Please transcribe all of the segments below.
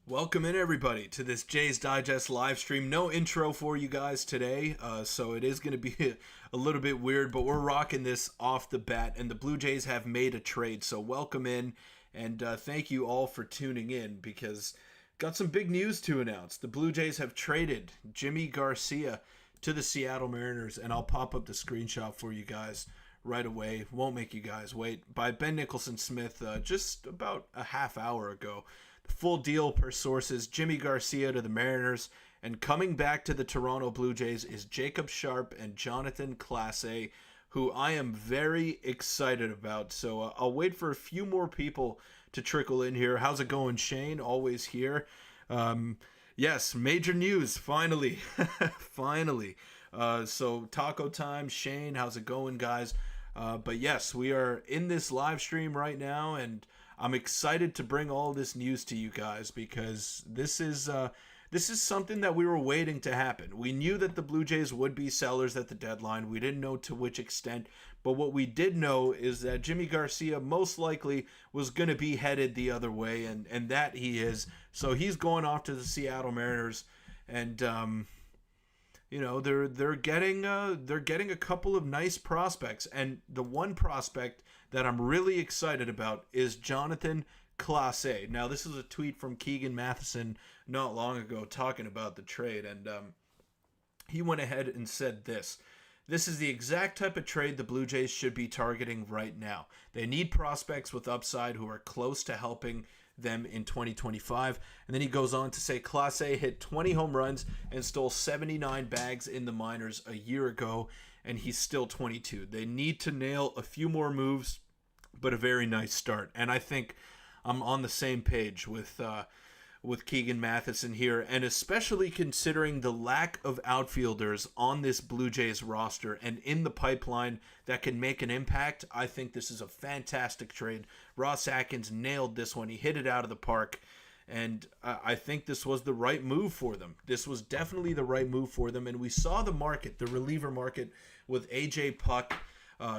Welcome in, everybody, to this Jays Digest live stream. No intro for you guys today, so it is going to be a little bit weird, but we're rocking this off the bat, and the Blue Jays have made a trade, so welcome in, and thank you all for tuning in, because got some big news to announce. The Blue Jays have traded Yimi Garcia to the Seattle Mariners, and I'll pop up the screenshot for you guys right away. Won't make you guys wait. By Ben Nicholson Smith just about a half hour ago. Full deal per sources, Yimi Garcia to the Mariners, and coming back to the Toronto Blue Jays is Jacob Sharp and Jonathan Clase, who I am very excited about. So I'll wait for a few more people to trickle in here. How's it going, Shane? Always here. Yes, major news, finally. Finally. So taco time, Shane, how's it going, guys? But yes, we are in this live stream right now, and I'm excited to bring all this news to you guys because this is something that we were waiting to happen. We knew that the Blue Jays would be sellers at the deadline. We didn't know to which extent, but what we did know is that Yimi Garcia most likely was going to be headed the other way, and that he is. So he's going off to the Seattle Mariners, and they're getting a couple of nice prospects, and the one prospect that I'm really excited about is Jonathan Clase. Now, this is a tweet from Keegan Matheson not long ago talking about the trade, and he went ahead and said this. This is the exact type of trade the Blue Jays should be targeting right now. They need prospects with upside who are close to helping them in 2025. And then he goes on to say Clase hit 20 home runs and stole 79 bags in the minors a year ago, and he's still 22. They need to nail a few more moves, but a very nice start. And I think I'm on the same page with Keegan Matheson here, and especially considering the lack of outfielders on this Blue Jays roster and in the pipeline that can make an impact. I think this is a fantastic trade. Ross Atkins nailed this one. He hit it out of the park, and I think this was the right move for them. This was definitely the right move for them, and we saw the market, the reliever market, with A.J. Puck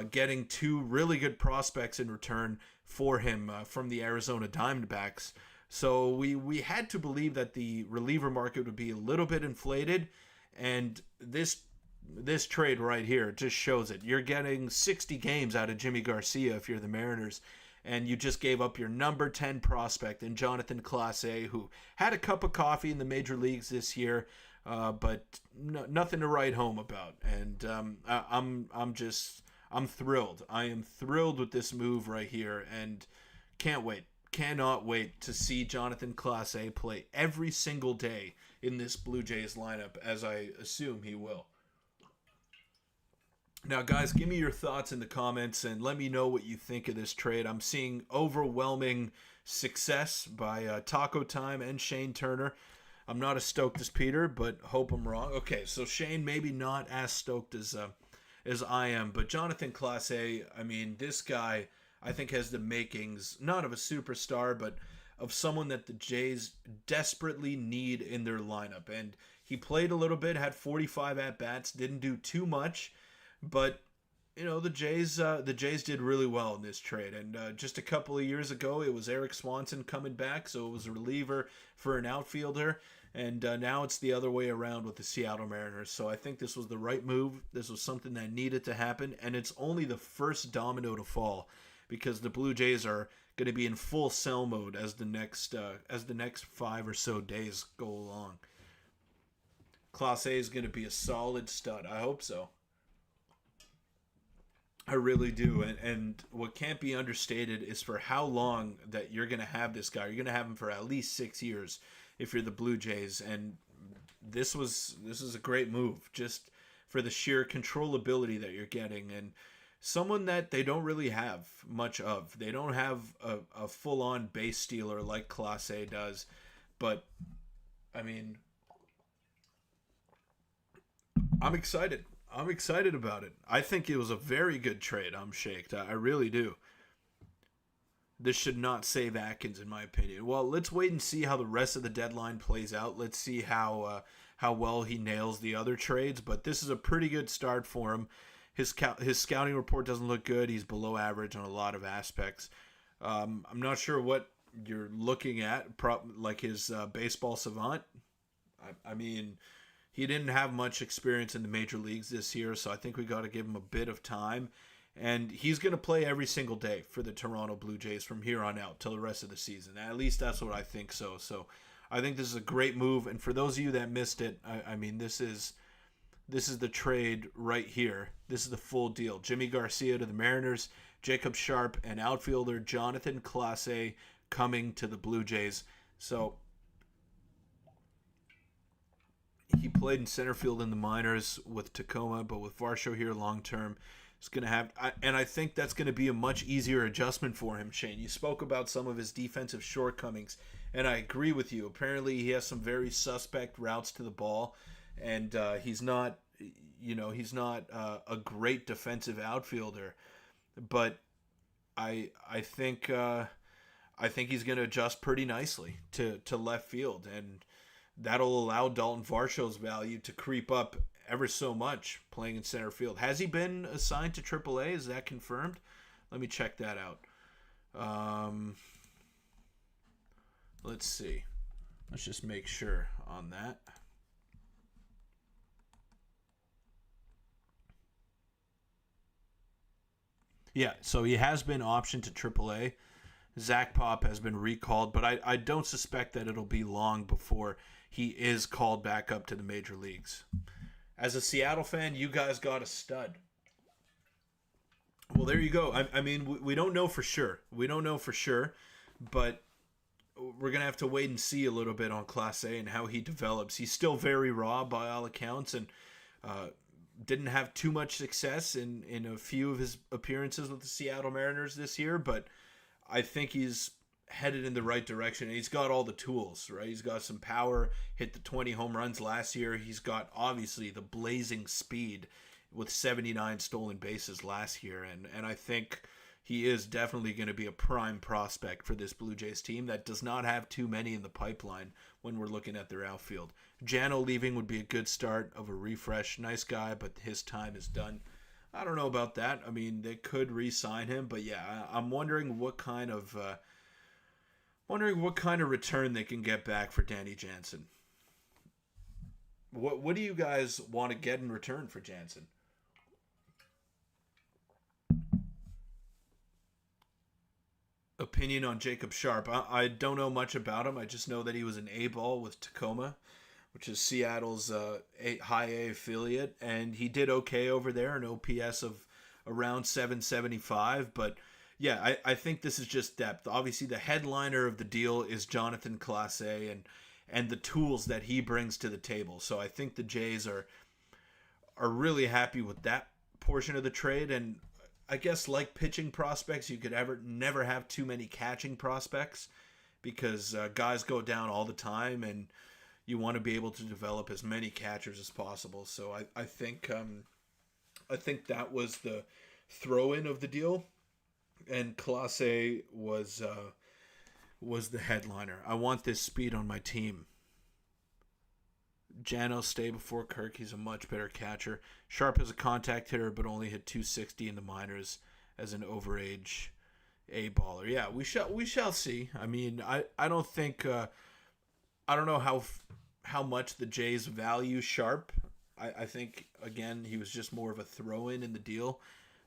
getting two really good prospects in return for him from the Arizona Diamondbacks. So we had to believe that the reliever market would be a little bit inflated, and this trade right here just shows it. You're getting 60 games out of Yimi Garcia if you're the Mariners, and you just gave up your number 10 prospect in Jonathan Clase, who had a cup of coffee in the major leagues this year, but nothing to write home about. And I'm thrilled. I am thrilled with this move right here, and can't wait. Cannot wait to see Jonathan Clase play every single day in this Blue Jays lineup, as I assume he will. Now, guys, give me your thoughts in the comments and let me know what you think of this trade. I'm seeing overwhelming success by Taco Time and Shane Turner. I'm not as stoked as Peter, but hope I'm wrong. Okay, so Shane maybe not as stoked as I am, but Jonathan Clase, I mean, this guy, I think, has the makings, not of a superstar, but of someone that the Jays desperately need in their lineup. And he played a little bit, had 45 at-bats, didn't do too much, but the Jays did really well in this trade. And just a couple of years ago, it was Eric Swanson coming back, so it was a reliever for an outfielder. And now it's the other way around with the Seattle Mariners. So I think this was the right move. This was something that needed to happen, and it's only the first domino to fall, because the Blue Jays are going to be in full sell mode as the next 5 or so days go along. Clase is going to be a solid stud. I hope so. I really do. And what can't be understated is for how long that you're going to have this guy. You're going to have him for at least 6 years if you're the Blue Jays. And this is a great move just for the sheer controllability that you're getting, and someone that they don't really have much of. They don't have a full-on base stealer like Clase does. But, I mean, I'm excited. I'm excited about it. I think it was a very good trade. I'm shaked. I really do. This should not save Atkins, in my opinion. Well, let's wait and see how the rest of the deadline plays out. Let's see how well he nails the other trades. But this is a pretty good start for him. His scouting report doesn't look good. He's below average on a lot of aspects. I'm not sure what you're looking at like his baseball savant. I mean, he didn't have much experience in the major leagues this year, so I think we got to give him a bit of time. And he's going to play every single day for the Toronto Blue Jays from here on out till the rest of the season. At least that's what I think so. So I think this is a great move. And for those of you that missed it, I mean, this is the trade right here. This is the full deal. Yimi Garcia to the Mariners, Jacob Sharp, and outfielder Jonathan Clase coming to the Blue Jays. So he played in center field in the minors with Tacoma, but with Varsho here long term, it's going to have, and I think that's going to be a much easier adjustment for him, Shane. You spoke about some of his defensive shortcomings, and I agree with you. Apparently, he has some very suspect routes to the ball, and he's not a great defensive outfielder, but I think he's going to adjust pretty nicely to left field, and that'll allow Dalton Varsho's value to creep up ever so much playing in center field. Has he been assigned to AAA? Is that confirmed? Let me check that out. Let's see. Let's just make sure on that. Yeah, so he has been optioned to AAA. Zach Pop has been recalled, but I don't suspect that it'll be long before he is called back up to the major leagues. As a Seattle fan, you guys got a stud. Well, there you go. I mean, we don't know for sure. We don't know for sure, but we're going to have to wait and see a little bit on Class A and how he develops. He's still very raw by all accounts, and didn't have too much success in a few of his appearances with the Seattle Mariners this year, but I think he's headed in the right direction. He's got all the tools, right? He's got some power, hit the 20 home runs last year. He's got, obviously, the blazing speed with 79 stolen bases last year, and I think he is definitely going to be a prime prospect for this Blue Jays team that does not have too many in the pipeline when we're looking at their outfield. Jano leaving would be a good start of a refresh. Nice guy, but his time is done. I don't know about that. I mean, they could re-sign him, but yeah, I'm wondering what kind of return they can get back for Danny Jansen. What do you guys want to get in return for Jansen? Opinion on Jacob Sharp. I don't know much about him. I just know that he was an A-ball with Tacoma, which is Seattle's high A affiliate, and he did okay over there, an OPS of around 775, but yeah, I think this is just depth. Obviously, the headliner of the deal is Jonathan Clase and the tools that he brings to the table. So I think the Jays are really happy with that portion of the trade, and I guess like pitching prospects, you could never have too many catching prospects because guys go down all the time, and you want to be able to develop as many catchers as possible. So I think that was the throw-in of the deal, and Clase was the headliner. I want this speed on my team. Jano stay before Kirk. He's a much better catcher. Sharp is a contact hitter, but only hit 260 in the minors as an overage A-baller. Yeah, we shall see. I mean, I don't think I don't know how much the Jays value Sharp. I think again he was just more of a throw-in the deal,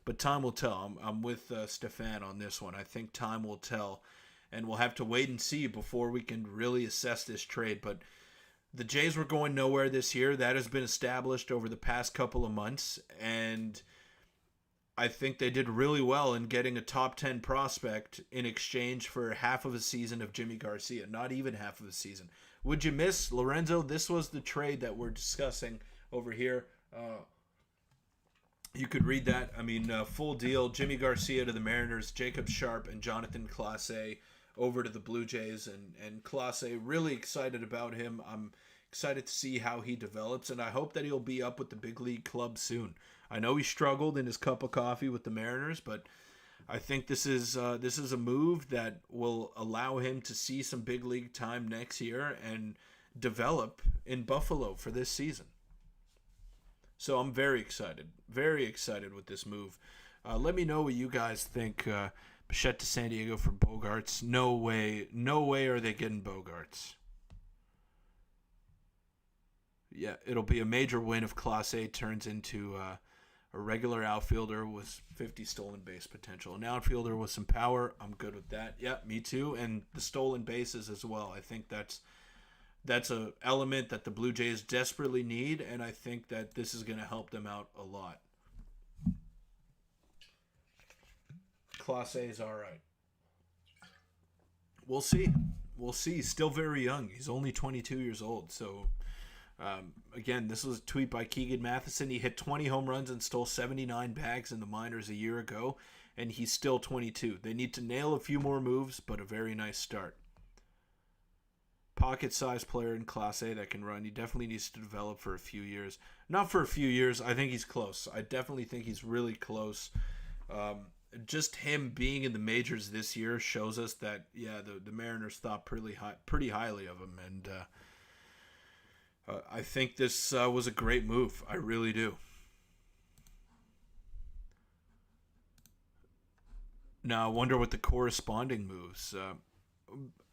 but time will tell. I'm with Stefan on this one. I think time will tell, and we'll have to wait and see before we can really assess this trade. But the Jays were going nowhere this year. That has been established over the past couple of months, and I think they did really well in getting a top 10 prospect in exchange for half of a season of Yimi Garcia. Not even half of a season. Would you miss Lorenzo? This was the trade that we're discussing over here. You could read that. I mean, full deal. Yimi Garcia to the Mariners, Jacob Sharp and Jonathan Clase over to the Blue Jays, and Clase, really excited about him. I'm excited to see how he develops, and I hope that he'll be up with the big league club soon. I know he struggled in his cup of coffee with the Mariners, but I think this is a move that will allow him to see some big league time next year and develop in Buffalo for this season. So I'm very excited with this move. Let me know what you guys think. Bichette to San Diego for Bogarts. No way. No way are they getting Bogarts. Yeah, it'll be a major win if Clase turns into a regular outfielder with 50 stolen base potential. An outfielder with some power, I'm good with that. Yeah, me too. And the stolen bases as well. I think that's a element that the Blue Jays desperately need, and I think that this is going to help them out a lot. Clase is all right. We'll see. We'll see. He's still very young. He's only 22 years old, so... again, this was a tweet by Keegan Matheson. He hit 20 home runs and stole 79 bags in the minors a year ago, and he's still 22. They need to nail a few more moves, but a very nice start. Pocket-sized player in Class A that can run. He definitely needs to develop for a few years. Not for a few years. I think he's close. I definitely think he's really close. Just him being in the majors this year shows us that, yeah, the Mariners thought pretty highly of him, and I think this was a great move. I really do. Now, I wonder what the corresponding moves.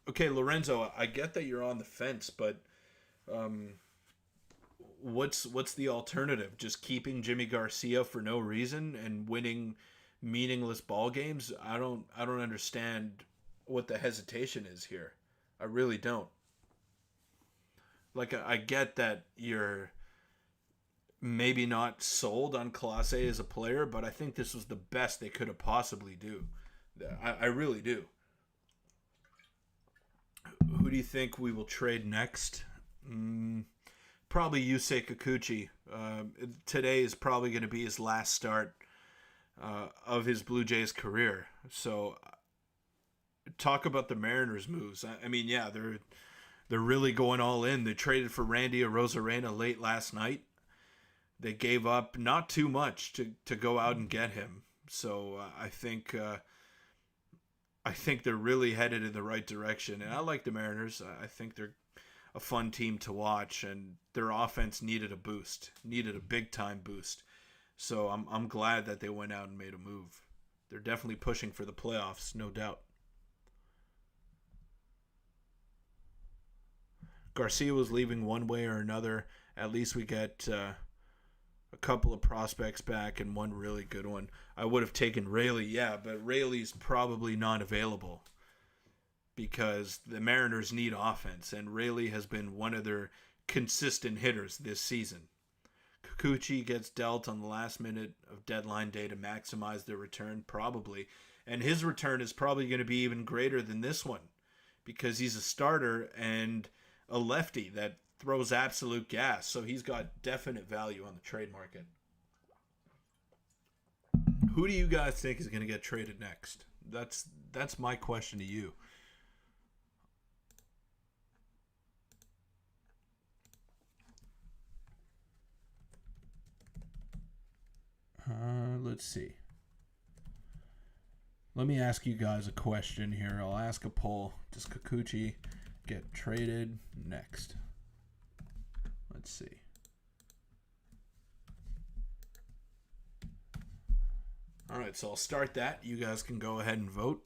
Okay, Lorenzo, I get that you're on the fence, but what's the alternative? Just keeping Yimi Garcia for no reason and winning meaningless ball games? I don't understand what the hesitation is here. I really don't. Like, I get that you're maybe not sold on Clase as a player, but I think this was the best they could have possibly do. I really do. Who do you think we will trade next? Probably Yusei Kikuchi. Today is probably going to be his last start of his Blue Jays career. So, talk about the Mariners' moves. I mean, yeah, they're really going all in. They traded for Randy Arozarena late last night. They gave up not too much to go out and get him. So I think they're really headed in the right direction. And I like the Mariners. I think they're a fun team to watch, and their offense needed a boost, needed a big time boost. So I'm glad that they went out and made a move. They're definitely pushing for the playoffs, no doubt. Garcia was leaving one way or another. At least we get a couple of prospects back and one really good one. I would have taken Raley, yeah, but Raley's probably not available because the Mariners need offense, and Raley has been one of their consistent hitters this season. Kikuchi gets dealt on the last minute of deadline day to maximize their return, probably, and his return is probably going to be even greater than this one because he's a starter and a lefty that throws absolute gas, so he's got definite value on the trade market. Who do you guys think is going to get traded next? That's my question to you. Let's see. Let me ask you guys a question here. I'll ask a poll. Does Kikuchi get traded next? Let's see. All right, so I'll start that. You guys can go ahead and vote.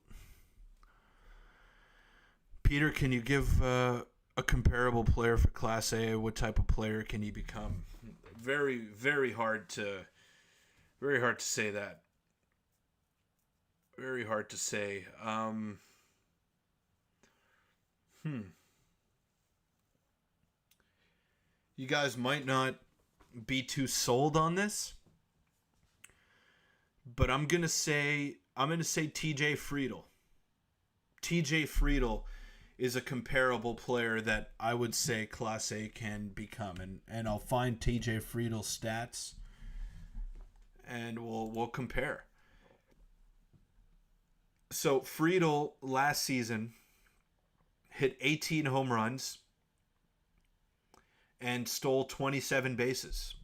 Peter, can you give a comparable player for Class A? What type of player can he become? Very, very hard to say that. Very hard to say. You guys might not be too sold on this, but I'm gonna say TJ Friedl. TJ Friedl is a comparable player that I would say Class A can become, and I'll find TJ Friedl's stats, and we'll compare. So Friedl last season hit 18 home runs and stole 27 bases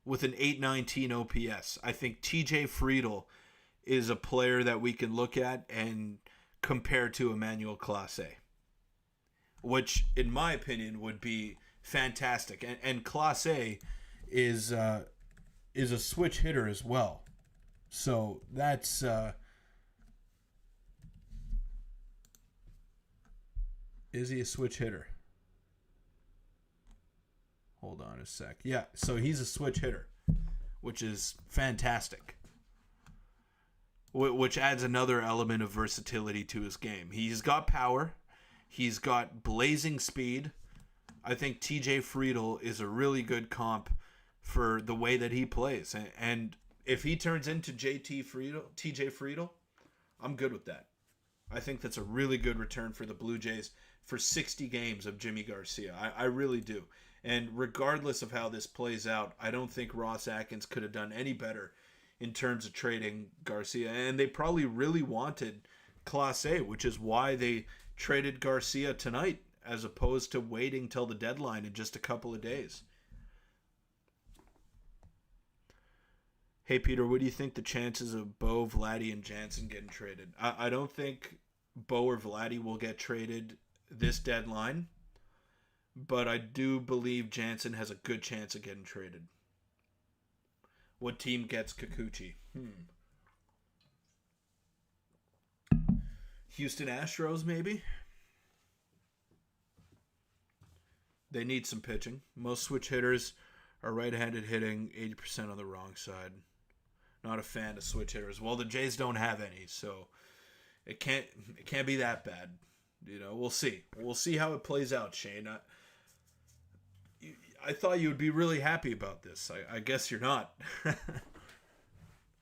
with an 819 OPS. I think TJ Friedl is a player that we can look at and compare to Emmanuel Clase, which in my opinion would be fantastic. And Clase is a switch hitter as well. So that's is he a switch hitter? Hold on a sec. Yeah, so he's a switch hitter, which is fantastic. Which adds another element of versatility to his game. He's got power. He's got blazing speed. I think TJ Friedel is a really good comp for the way that he plays. And if he turns into TJ Friedel, I'm good with that. I think that's a really good return for the Blue Jays for 60 games of Yimi Garcia. I really do. And regardless of how this plays out, I don't think Ross Atkins could have done any better in terms of trading Garcia. And they probably really wanted Clase, which is why they traded Garcia tonight as opposed to waiting till the deadline in just a couple of days. Hey, Peter, what do you think the chances of Bo, Vladdy, and Jansen getting traded? I don't think Bo or Vladdy will get traded this deadline, but I do believe Jansen has a good chance of getting traded. What team gets Kikuchi? Houston Astros, maybe? They need some pitching. Most switch hitters are right-handed hitting, 80% on the wrong side. Not a fan of switch hitters. Well, the Jays don't have any, so it can't be that bad. You know, we'll see. We'll see how it plays out, Shane. I thought you would be really happy about this. I guess you're not.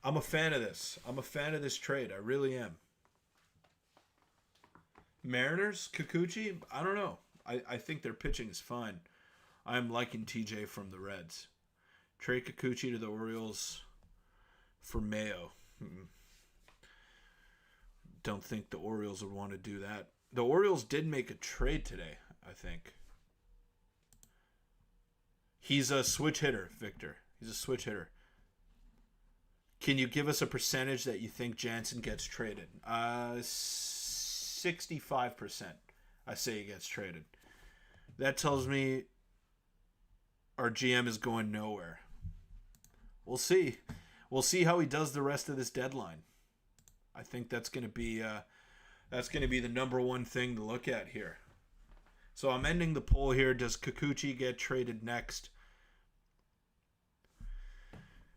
I'm a fan of this. I'm a fan of this trade. I really am. Mariners, Kikuchi, I don't know. I think their pitching is fine. I'm liking TJ from the Reds. Trade Kikuchi to the Orioles for Mayo. Don't think the Orioles would want to do that. The Orioles did make a trade today, I think. He's a switch hitter, Victor. He's a switch hitter. Can you give us a percentage that you think Jansen gets traded? 65%. I say he gets traded. That tells me our GM is going nowhere. We'll see. We'll see how he does the rest of this deadline. I think that's going to be the number one thing to look at here. So I'm ending the poll here. Does Kikuchi get traded next?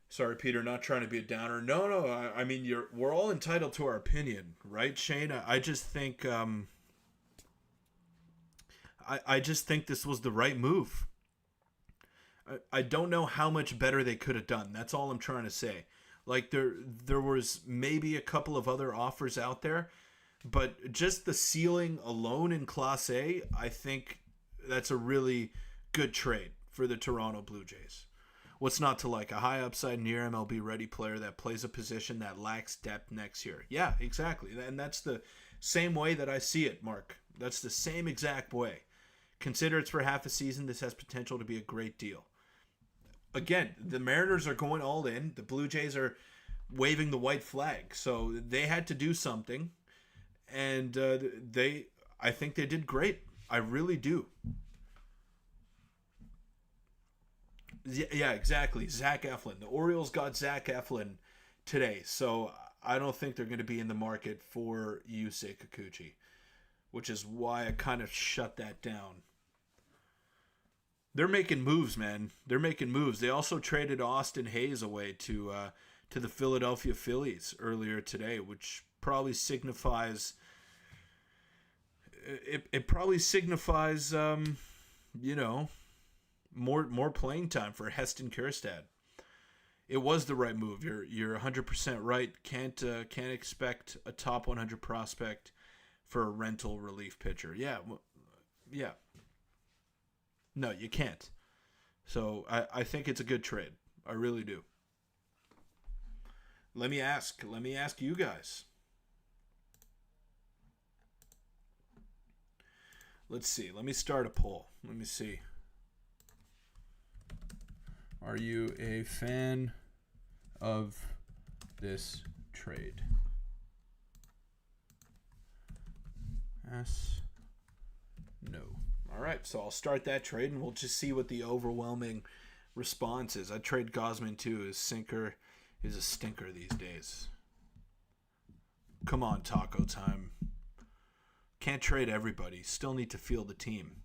Sorry, Peter, not trying to be a downer. No. I mean, we're all entitled to our opinion, right, Shane? I just think I just think this was the right move. I don't know how much better they could have done. That's all I'm trying to say. Like there was maybe a couple of other offers out there, but just the ceiling alone in Class A, I think that's a really good trade for the Toronto Blue Jays. What's not to like? A high upside near MLB ready player that plays a position that lacks depth next year. Yeah, exactly. And that's the same way that I see it, Mark. That's the same exact way. Consider it's for half a season. This has potential to be a great deal. Again, the Mariners are going all in. The Blue Jays are waving the white flag. So they had to do something. And I think they did great. I really do. Yeah, exactly. Zach Eflin. The Orioles got Zach Eflin today. So I don't think they're going to be in the market for Yusei Kikuchi, which is why I kind of shut that down. They're making moves, man. They're making moves. They also traded Austin Hayes away to the Philadelphia Phillies earlier today, which probably signifies. It probably signifies, more playing time for Heston Kjerstad. It was the right move. You're 100% right. Can't expect a top 100 prospect for a rental relief pitcher. Yeah. No, you can't. So I think it's a good trade. I really do. Let me ask you guys. Let's see. Let me start a poll. Let me see. Are you a fan of this trade? Yes. No. All right, so I'll start that trade, and we'll just see what the overwhelming response is. I trade Gausman too. His sinker is a stinker these days. Come on, Taco Time. Can't trade everybody. Still need to field the team.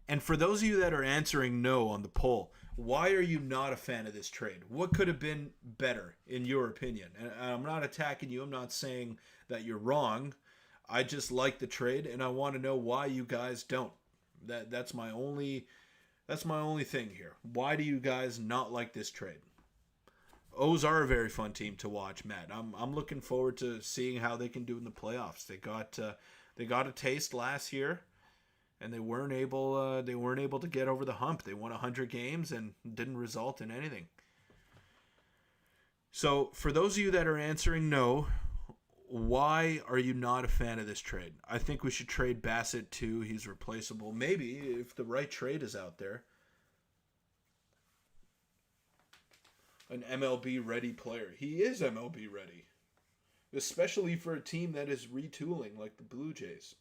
And for those of you that are answering no on the poll, why are you not a fan of this trade? What could have been better, in your opinion? And I'm not attacking you. I'm not saying that you're wrong. I just like the trade, and I want to know why you guys don't. That's my only thing here. Why do you guys not like this trade? O's are a very fun team to watch, Matt. I'm looking forward to seeing how they can do in the playoffs. They got a taste last year, and they weren't able to get over the hump. They won 100 games and didn't result in anything. So for those of you that are answering no, why are you not a fan of this trade? I think we should trade Bassett too. He's replaceable. Maybe if the right trade is out there. An MLB-ready player. He is MLB-ready. Especially for a team that is retooling like the Blue Jays.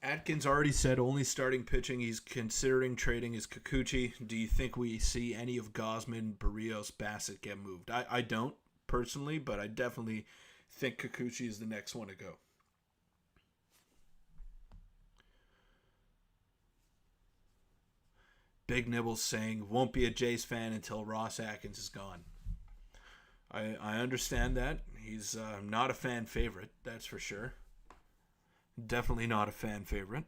Atkins already said only starting pitching. He's considering trading is Kikuchi. Do you think we see any of Gausman, Berríos, Bassett get moved? I don't, personally, but I definitely think Kikuchi is the next one to go. Big Nibbles saying, won't be a Jays fan until Ross Atkins is gone. I understand that. He's not a fan favorite, that's for sure. Definitely not a fan favorite.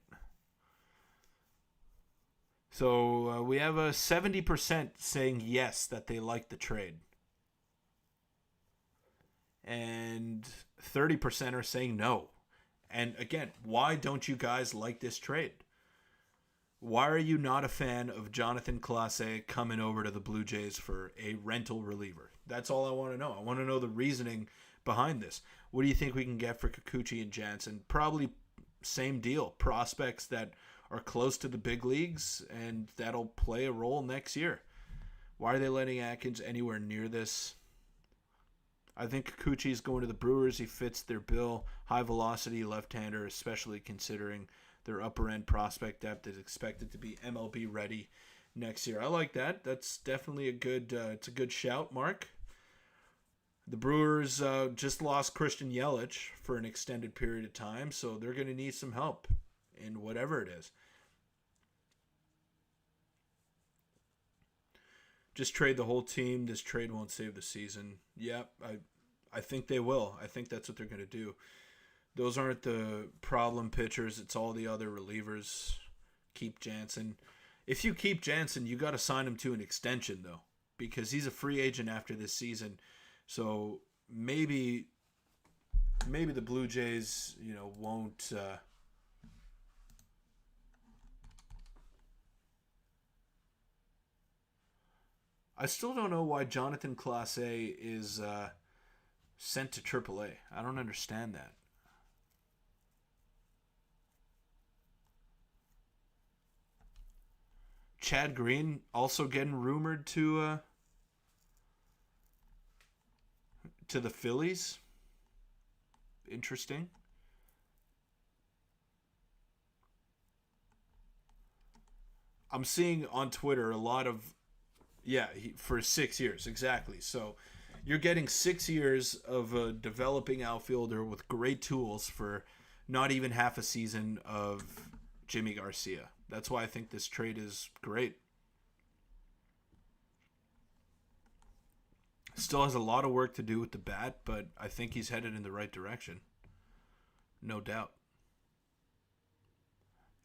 So we have a 70% saying yes, that they like the trade. And 30% are saying no. And again, why don't you guys like this trade? Why are you not a fan of Jonathan Clase coming over to the Blue Jays for a rental reliever? That's all I want to know. I want to know the reasoning behind this. What do you think we can get for Kikuchi and Jansen? Probably same deal. Prospects that are close to the big leagues, and that'll play a role next year. Why are they letting Atkins anywhere near this? I think Kikuchi is going to the Brewers. He fits their bill. High velocity left-hander, especially considering their upper end prospect depth is expected to be MLB ready next year. I like that. That's definitely it's a good shout, Mark. The Brewers just lost Christian Yelich for an extended period of time, so they're going to need some help in whatever it is. Just trade the whole team. This trade won't save the season. Yeah, I think they will. I think that's what they're going to do. Those aren't the problem pitchers. It's all the other relievers. Keep Jansen. If you keep Jansen, you got to sign him to an extension, though, because he's a free agent after this season. So maybe the Blue Jays, won't. I still don't know why Jonathan Clase is sent to AAA. I don't understand that. Chad Green also getting rumored to the Phillies. Interesting. I'm seeing on Twitter a lot of, for 6 years, exactly. So you're getting 6 years of a developing outfielder with great tools for not even half a season of Yimi Garcia. That's why I think this trade is great. Still has a lot of work to do with the bat, but I think he's headed in the right direction. No doubt.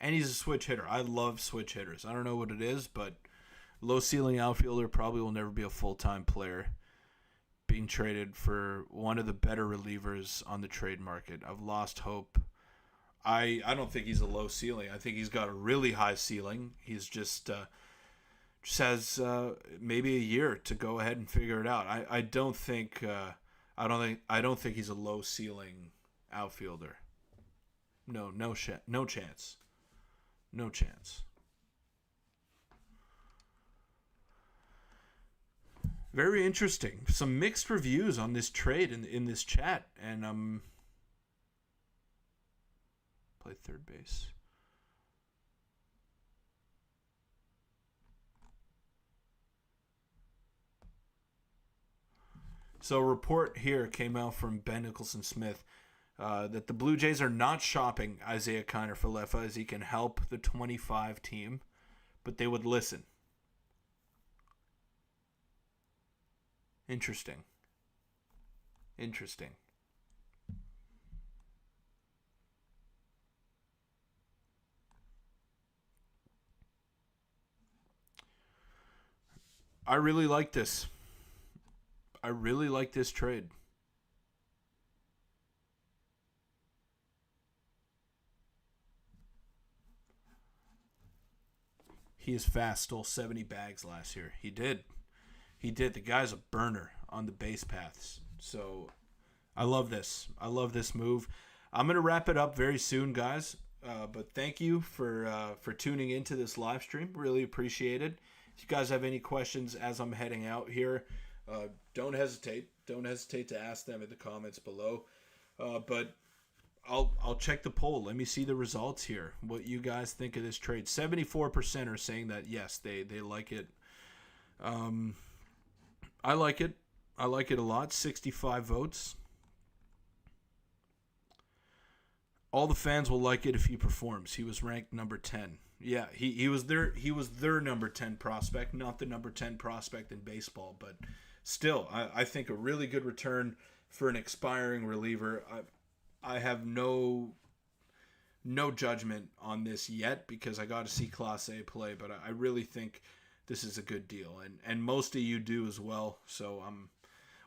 And he's a switch hitter. I love switch hitters. I don't know what it is, but low ceiling outfielder probably will never be a full-time player. Being traded for one of the better relievers on the trade market. I've lost hope. I don't think he's a low ceiling. I think he's got a really high ceiling. He's just has maybe a year to go ahead and figure it out. I don't think he's a low ceiling outfielder. No chance. No chance. Very interesting. Some mixed reviews on this trade in this chat, and play third base. So a report here came out from Ben Nicholson Smith that the Blue Jays are not shopping Isaiah Kiner-Falefa as he can help the 25 team, but they would listen. Interesting. I really like this. I really like this trade. He is fast. Stole 70 bags last year. He did. The guy's a burner on the base paths. So I love this. I love this move. I'm going to wrap it up very soon, guys. But thank you for tuning into this live stream. Really appreciate it. If you guys have any questions as I'm heading out here, don't hesitate. Don't hesitate to ask them in the comments below. But I'll check the poll. Let me see the results here. What you guys think of this trade? 74% are saying that yes, they like it. I like it. I like it a lot. 65 votes. All the fans will like it if he performs. He was ranked number 10. Yeah, he was their number 10 prospect, not the number 10 prospect in baseball, but still, I think a really good return for an expiring reliever. I have no judgment on this yet because I got to see Class A play, but I really think this is a good deal, and most of you do as well. So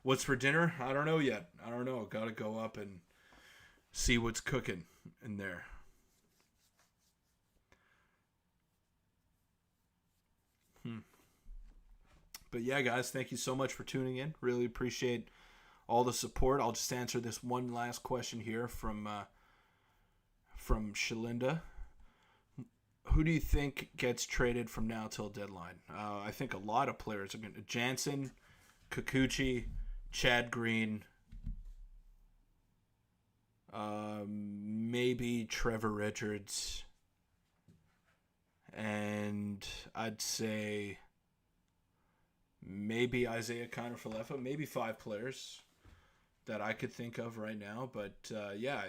what's for dinner? I don't know yet. I don't know. Got to go up and see what's cooking in there. But yeah, guys, thank you so much for tuning in. Really appreciate all the support. I'll just answer this one last question here from Shalinda. Who do you think gets traded from now till deadline? I think a lot of players are going to. Jansen, Kikuchi, Chad Green, maybe Trevor Richards, and I'd say maybe Isaiah Kiner-Falefa, maybe 5 players that I could think of right now. But yeah,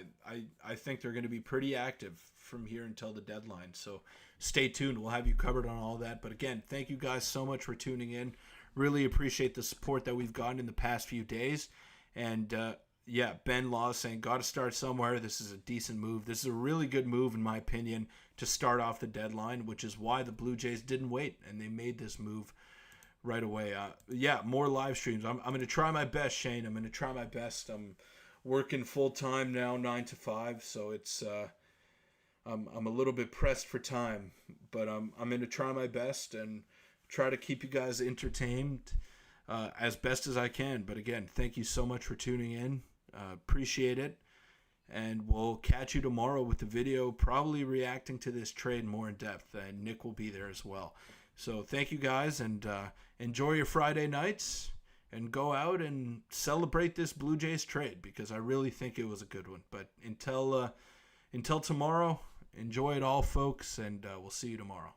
I think they're going to be pretty active from here until the deadline. So stay tuned. We'll have you covered on all that. But again, thank you guys so much for tuning in. Really appreciate the support that we've gotten in the past few days. And yeah, Ben Law saying, got to start somewhere. This is a decent move. This is a really good move, in my opinion, to start off the deadline, which is why the Blue Jays didn't wait, and they made this move right away. Yeah, more live streams. I'm going to try my best, Shane. I'm going to try my best. I'm working full-time now, 9 to 5, so it's I'm a little bit pressed for time, but I'm going to try my best and try to keep you guys entertained as best as I can. But again, thank you so much for tuning in. Appreciate it. And we'll catch you tomorrow with the video, probably reacting to this trade more in depth. And Nick will be there as well. So thank you guys, and enjoy your Friday nights, and go out and celebrate this Blue Jays trade, because I really think it was a good one. But until tomorrow, enjoy it all, folks, and we'll see you tomorrow.